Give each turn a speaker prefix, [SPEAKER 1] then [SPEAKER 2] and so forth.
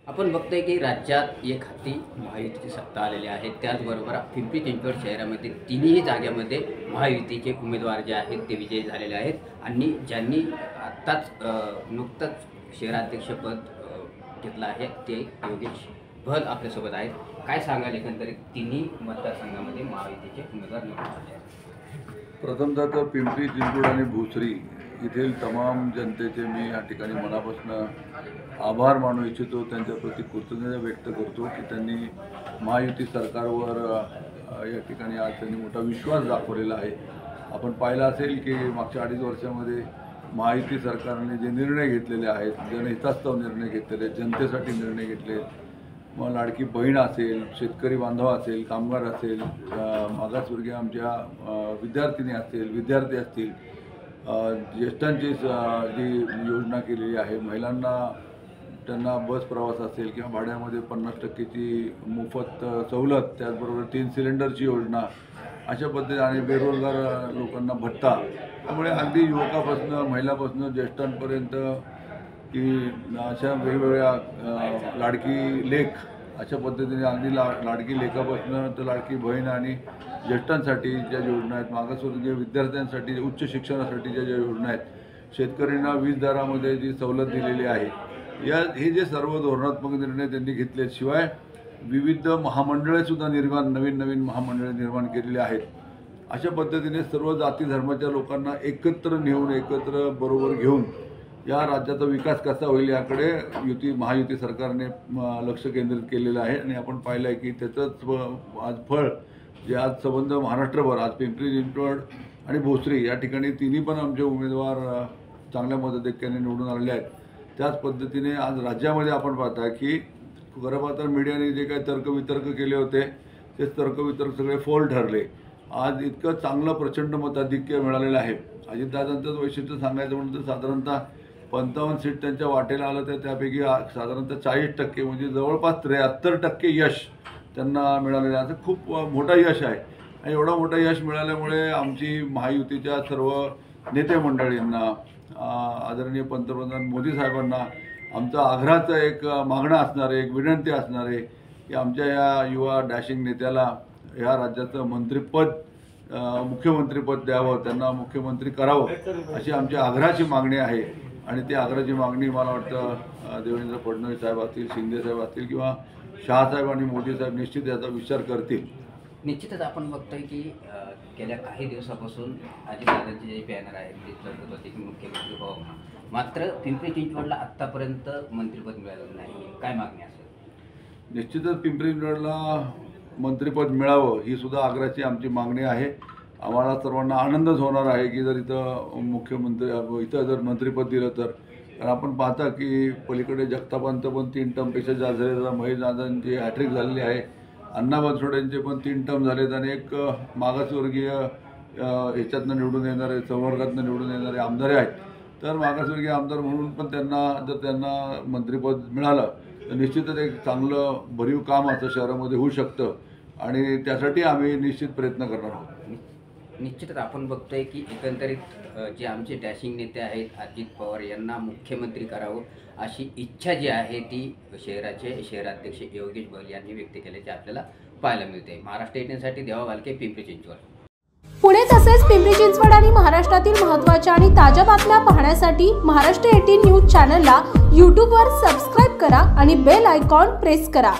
[SPEAKER 1] आपण बघतोय की राज्यात एक हाती महायुतीची सत्ता आलेली आहे। त्याचबरोबर पिंपरी चिंचवड शहरामध्ये तिन्ही जागांमध्ये महायुतीचे उमेदवार जे आहेत ते विजयी झालेले आहेत आणि ज्यांनी आत्ताच नुकतंच शहराध्यक्षपद घेतलं आहे ते योगेश भल आपल्यासोबत आहेत। काय सांगाल एकंदरीत तिन्ही मतदारसंघामध्ये महायुतीचे उमेदवार निवडून आले आहेत?
[SPEAKER 2] प्रथमतः तर पिंपरी चिंचवड आणि भोसरी येथील तमाम जनतेचे मी या ठिकाणी मनापासून आभार मानू इच्छितो। त्यांच्याप्रती कृतज्ञता व्यक्त करतो की त्यांनी महायुती सरकारवर या ठिकाणी आज त्यांनी मोठा विश्वास दाखवलेला आहे। आपण पाहिलं असेल की मागच्या 2.5 वर्षामध्ये महायुती सरकारने जे निर्णय घेतलेले आहेत, जनहितास्तव निर्णय घेतलेले, जनतेसाठी निर्णय घेतले, मग लाडकी बहीण असेल, शेतकरी बांधव असेल, कामगार असेल, मागासवर्गीय आमच्या विद्यार्थिनी असतील, विद्यार्थी असतील, ज्येष्ठांची जी योजना केलेली आहे, महिलांना त्यांना बस प्रवास असेल किंवा भाड्यामध्ये 50% मोफत सवलत, त्याचबरोबर 3 सिलेंडरची योजना, अशा पद्धतीने आणि बेरोजगार लोकांना भत्ता, त्यामुळे अगदी युवकापासून महिलापासून ज्येष्ठांपर्यंत की अशा वेगवेगळ्या लाडकी लेक अशा पद्धतीने अगदी लाडकी लेखापासून तर लाडकी बहीण आणि ज्येष्ठांसाठी ज्या योजना आहेत, मागासवर्गीय विद्यार्थ्यांसाठी उच्च शिक्षणासाठी ज्या योजना आहेत, शेतकऱ्यांना वीज दरामध्ये जी सवलत दिलेली आहे, हे जे सर्व धोरणात्मक निर्णय त्यांनी घेतले। शिवाय विविध महामंडळेसुद्धा नवीन महामंडळे निर्माण केलेली आहेत। अशा पद्धतीने सर्व जाती धर्माच्या लोकांना एकत्र नेऊन एकत्र बरोबर घेऊन या राज्याचा विकास कसा होईल याकडे महायुती सरकारने लक्ष केंद्रित केलेलं आहे आणि आपण पाहिलं आहे की त्याचंच आज फळ जे आज संबंध महाराष्ट्रभर आज पिंपरी चिंचवड आणि भोसरी या ठिकाणी तिन्ही पण आमचे उमेदवार चांगल्या मताधिक्याने निवडून आलेले आहेत। त्याच पद्धतीने आज राज्यामध्ये आपण पाहता की खरं पाहता मीडियाने जे काही तर्कवितर्क केले होते ते तर्कवितर्क सगळे फोल ठरले। आज इतकं चांगलं प्रचंड मताधिक्य मिळालेलं आहे। अजितदादांचं वैशिष्ट्य सांगायचं म्हणून तर साधारणतः 55 सीट त्यांच्या वाटेला आलं तर त्यापैकी साधारणतः 40% म्हणजे जवळपास 73% यश त्यांना मिळालेलं आहे। असं खूप मोठा यश आहे आणि एवढा मोठा यश मिळाल्यामुळे आमची महायुतीच्या सर्व नेते मंडळींना, आदरणीय पंतप्रधान मोदी साहेबांना आमचा आग्रहाचं एक मागणं असणार आहे, एक विनंती असणार आहे की आमच्या या युवा डॅशिंग नेत्याला या राज्याचं मुख्यमंत्रीपद द्यावं, त्यांना मुख्यमंत्री करावं अशी आमची आग्रहाची मागणी आहे। आणि ती आग्रहाची मागणी मला वाटतं देवेंद्र फडणवीस साहेब असतील, शिंदे साहेब असतील किंवा शहासाहेब आणि मोदी साहेब निश्चित याचा विचार करतील।
[SPEAKER 1] निश्चितच आपण बघतोय की गेल्या काही दिवसापासून अजितदादांचे जे बॅनर आहेत ते चर्चेत होते की मुख्यमंत्री व्हावं, मात्र पिंपरी चिंचवडला आत्तापर्यंत मंत्रिपद मिळालं नाही। काय मागणी असेल?
[SPEAKER 2] निश्चितच पिंपरी चिंचवडला मंत्रिपद मिळावं ही सुद्धा आग्रहाची आमची मागणी आहे। आम्हाला सर्वांना आनंदच होणार आहे की जर इथं जर मंत्रिपद दिलं तर। कारण आपण पाहता की पलीकडे जगतापांचं पण 3 टर्मपेक्षा जास्त झाले, महेश दादांची हॅट्रिक झालेली आहे, अण्णा बनसोडेंचे पण 3 टर्म झालेत आणि एक मागासवर्गीय ह्याच्यातनं निवडून येणारे, संवर्गातनं निवडून येणारे आमदार आहेत। तर मागासवर्गीय आमदार म्हणून पण त्यांना मंत्रिपद मिळालं तर निश्चितच एक चांगलं भरीव काम असं शहरामध्ये होऊ शकतं आणि त्यासाठी आम्ही निश्चित प्रयत्न करणार आहोत।
[SPEAKER 1] निश्चितच आपण बघतोय की एकंदरीत जे आमचे डॅशिंग नेते आहेत अजित पवार यांना मुख्यमंत्री करावं अशी इच्छा जी आहे ती शहराचे शहराध्यक्ष योगेश भल यांनी व्यक्त केल्याचे आपल्याला पाहायला मिळते। महाराष्ट्र 18साठी देवा भालके, पिंपरी चिंचवड।
[SPEAKER 3] पुणे तसेच पिंपरी चिंचवड आणि महाराष्ट्रातील महत्त्वाच्या आणि ताज्या बातम्या पाहण्यासाठी महाराष्ट्र 18 न्यूज चॅनलला यूट्यूबवर सबस्क्राईब करा आणि बेल आयकॉन प्रेस करा।